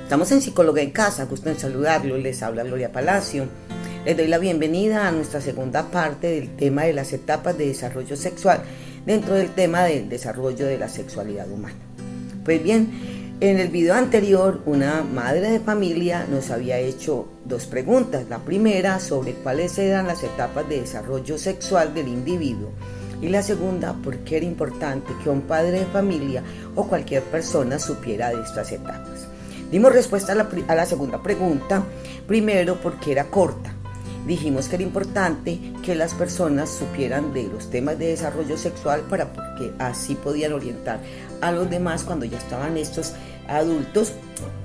Estamos en Psicóloga en Casa, gusto en saludarlos, les habla Gloria Palacio. Les doy la bienvenida a nuestra segunda parte del tema de las etapas de desarrollo sexual dentro del tema del desarrollo de la sexualidad humana. Pues bien, en el video anterior una madre de familia nos había hecho dos preguntas. La primera sobre cuáles eran las etapas de desarrollo sexual del individuo y la segunda por qué era importante que un padre de familia o cualquier persona supiera de estas etapas. Dimos respuesta a la segunda pregunta, primero porque era corta. Dijimos que era importante que las personas supieran de los temas de desarrollo sexual porque así podían orientar a los demás cuando ya estaban estos adultos,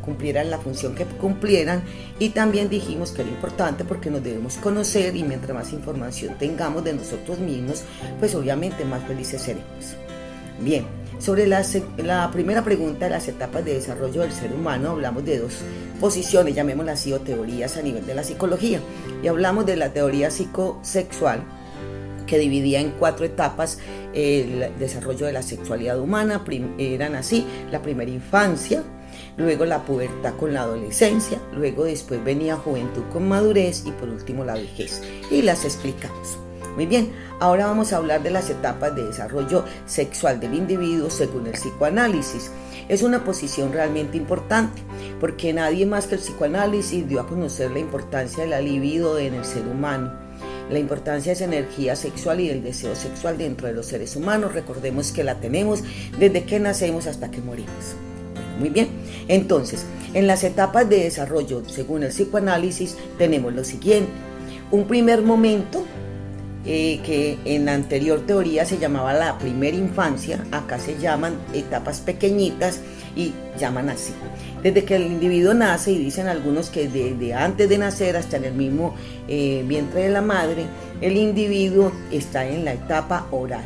cumplieran la función que cumplieran, y también dijimos que era importante porque nos debemos conocer y mientras más información tengamos de nosotros mismos, pues obviamente más felices seremos. Bien, sobre la primera pregunta de las etapas de desarrollo del ser humano hablamos de dos posiciones, llamémoslas así, o teorías a nivel de la psicología, y hablamos de la teoría psicosexual que dividía en 4 etapas el desarrollo de la sexualidad humana. Eran así: la primera infancia, luego la pubertad con la adolescencia, luego después venía juventud con madurez y por último la vejez, y las explicamos. Muy bien, ahora vamos a hablar de las etapas de desarrollo sexual del individuo según el psicoanálisis. Es una posición realmente importante porque nadie más que el psicoanálisis dio a conocer la importancia de la libido en el ser humano, la importancia de esa energía sexual y del deseo sexual dentro de los seres humanos. Recordemos que la tenemos desde que nacemos hasta que morimos. Bueno, muy bien, entonces, en las etapas de desarrollo según el psicoanálisis tenemos lo siguiente: un primer momento, que en la anterior teoría se llamaba la primera infancia, acá se llaman etapas pequeñitas y llaman así. Desde que el individuo nace, y dicen algunos que desde antes de nacer hasta en el mismo vientre de la madre, el individuo está en la etapa oral.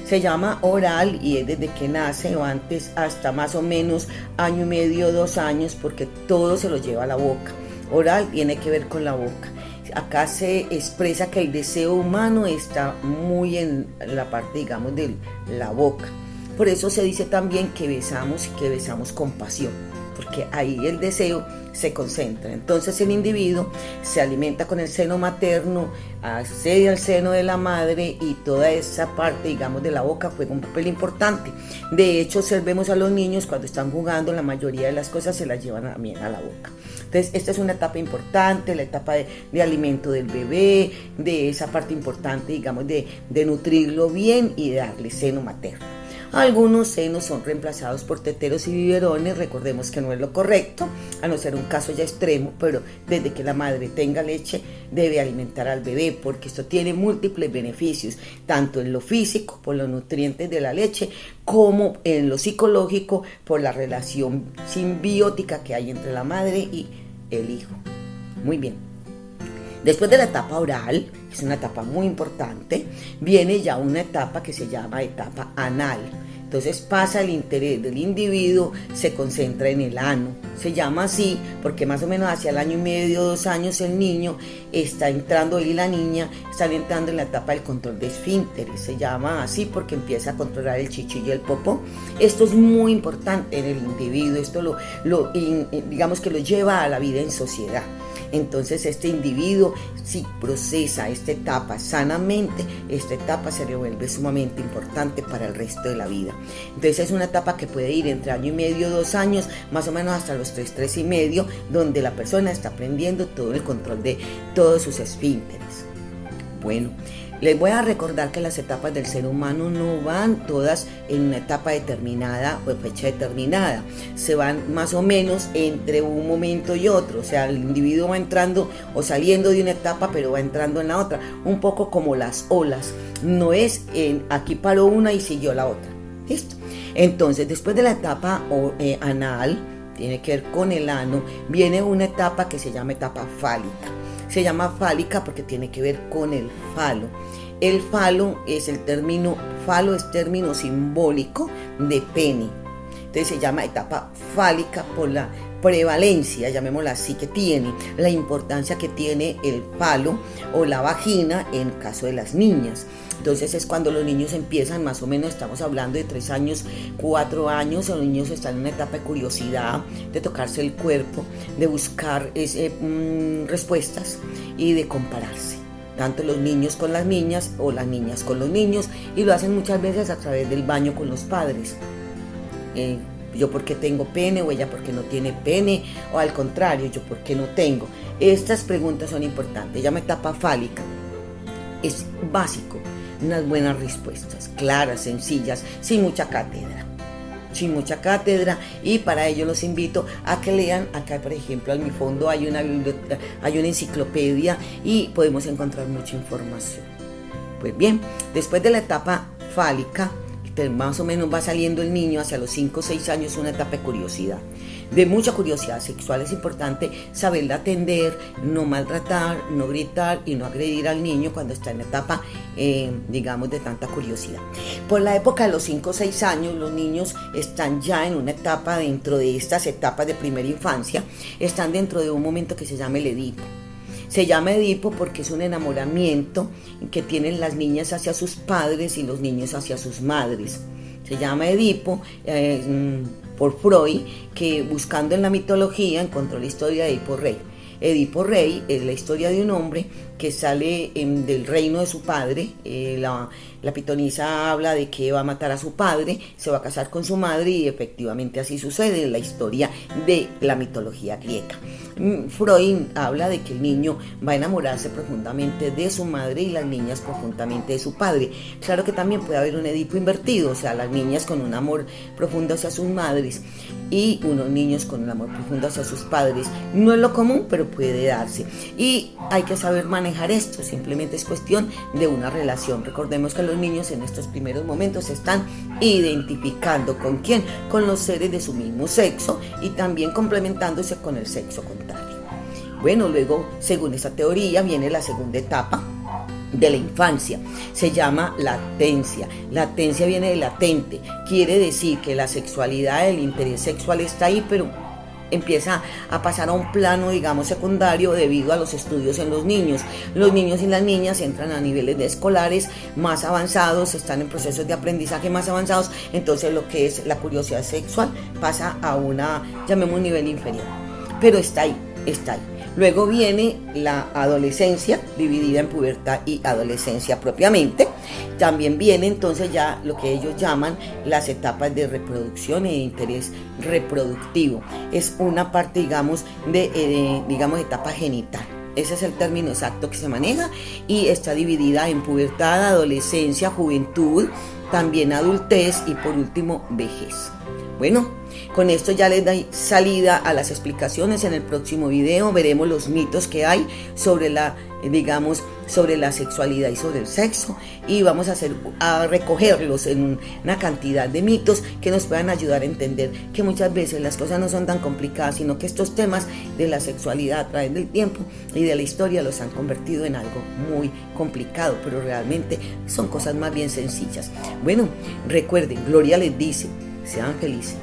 Se llama oral y es desde que nace o antes hasta más o menos año y medio, 2 años, porque todo se lo lleva a la boca. Oral tiene que ver con la boca. Acá se expresa que el deseo humano está muy en la parte, digamos, de la boca. Por eso se dice también que besamos y que besamos con pasión, porque ahí el deseo se concentra. Entonces el individuo se alimenta con el seno materno, accede al seno de la madre y toda esa parte, digamos, de la boca juega un papel importante. De hecho, observemos a los niños cuando están jugando, la mayoría de las cosas se las llevan también a la boca. Entonces, esta es una etapa importante, la etapa de alimento del bebé, de esa parte importante, digamos, de nutrirlo bien y de darle seno materno. Algunos senos son reemplazados por teteros y biberones. Recordemos que no es lo correcto, a no ser un caso ya extremo, pero desde que la madre tenga leche debe alimentar al bebé, porque esto tiene múltiples beneficios, tanto en lo físico, por los nutrientes de la leche, como en lo psicológico, por la relación simbiótica que hay entre la madre y el hijo. Muy bien. Después de la etapa oral, que es una etapa muy importante, viene ya una etapa que se llama etapa anal. Entonces pasa el interés del individuo, se concentra en el ano. Se llama así porque más o menos hacia el año y medio, 2 años, el niño está entrando, y la niña están entrando en la etapa del control de esfínteres. Se llama así porque empieza a controlar el chichi y el popó. Esto es muy importante en el individuo, esto digamos que lo lleva a la vida en sociedad. Entonces este individuo, si procesa esta etapa sanamente, esta etapa se le vuelve sumamente importante para el resto de la vida. Entonces es una etapa que puede ir entre año y medio, 2 años, más o menos hasta los 3 y medio, donde la persona está aprendiendo todo el control de todos sus esfínteres. Bueno, les voy a recordar que las etapas del ser humano no van todas en una etapa determinada o fecha determinada. Se van más o menos entre un momento y otro. O sea, el individuo va entrando o saliendo de una etapa, pero va entrando en la otra. Un poco como las olas. No es aquí paró una y siguió la otra. ¿Listo? Entonces, después de la etapa anal, tiene que ver con el ano, viene una etapa que se llama etapa fálica. Se llama fálica porque tiene que ver con el falo. El falo es término simbólico de pene. Entonces se llama etapa fálica por la prevalencia, llamémosla así, que tiene, la importancia que tiene el palo o la vagina en el caso de las niñas. Entonces es cuando los niños empiezan, más o menos estamos hablando de 3 años, 4 años, los niños están en una etapa de curiosidad, de tocarse el cuerpo, de buscar respuestas y de compararse. Tanto los niños con las niñas o las niñas con los niños, y lo hacen muchas veces a través del baño con los padres. Yo porque tengo pene, o ella porque no tiene pene, o al contrario, yo porque no tengo. Estas preguntas son importantes. Llama etapa fálica. Es básico, unas buenas respuestas, claras, sencillas, sin mucha cátedra. Y para ello los invito a que lean. Acá, por ejemplo, en mi fondo hay una enciclopedia y podemos encontrar mucha información. Pues bien, después de la etapa fálica, más o menos va saliendo el niño hacia los 5 o 6 años, una etapa de curiosidad, de mucha curiosidad sexual. Es importante saberla atender, no maltratar, no gritar y no agredir al niño cuando está en la etapa, digamos, de tanta curiosidad. Por la época de los 5 o 6 años, los niños están ya en una etapa, dentro de estas etapas de primera infancia, están dentro de un momento que se llama el Edipo. Se llama Edipo porque es un enamoramiento que tienen las niñas hacia sus padres y los niños hacia sus madres. Se llama Edipo por Freud, que buscando en la mitología encontró la historia de Edipo Rey. Edipo Rey es la historia de un hombre que sale del reino de su padre. La pitonisa habla de que va a matar a su padre, se va a casar con su madre, y efectivamente así sucede en la historia de la mitología griega. Freud habla de que el niño va a enamorarse profundamente de su madre y las niñas profundamente de su padre. Claro que también puede haber un Edipo invertido, o sea, las niñas con un amor profundo hacia sus madres y unos niños con un amor profundo hacia sus padres. No es lo común, pero puede darse. Y hay que saber manejar esto, simplemente es cuestión de una relación. Recordemos que los niños en estos primeros momentos se están identificando ¿con quién? Con los seres de su mismo sexo y también complementándose con el sexo contrario. Bueno, luego, según esta teoría, viene la segunda etapa de la infancia. Se llama latencia. Latencia viene de latente, quiere decir que la sexualidad, el interés sexual está ahí, pero empieza a pasar a un plano, digamos, secundario debido a los estudios en los niños. Los niños y las niñas entran a niveles de escolares más avanzados, están en procesos de aprendizaje más avanzados, entonces lo que es la curiosidad sexual pasa a llamemos un nivel inferior, pero está ahí. Luego viene la adolescencia, dividida en pubertad y adolescencia propiamente. También viene entonces ya lo que ellos llaman las etapas de reproducción y de interés reproductivo. Es una parte, digamos, de etapa genital. Ese es el término exacto que se maneja, y está dividida en pubertad, adolescencia, juventud, también adultez y por último vejez. Bueno, con esto ya les doy salida a las explicaciones. En el próximo video veremos los mitos que hay sobre la sexualidad y sobre el sexo, y vamos a recogerlos en una cantidad de mitos que nos puedan ayudar a entender que muchas veces las cosas no son tan complicadas, sino que estos temas de la sexualidad a través del tiempo y de la historia los han convertido en algo muy complicado, pero realmente son cosas más bien sencillas. Bueno, recuerden, Gloria les dice: sean felices.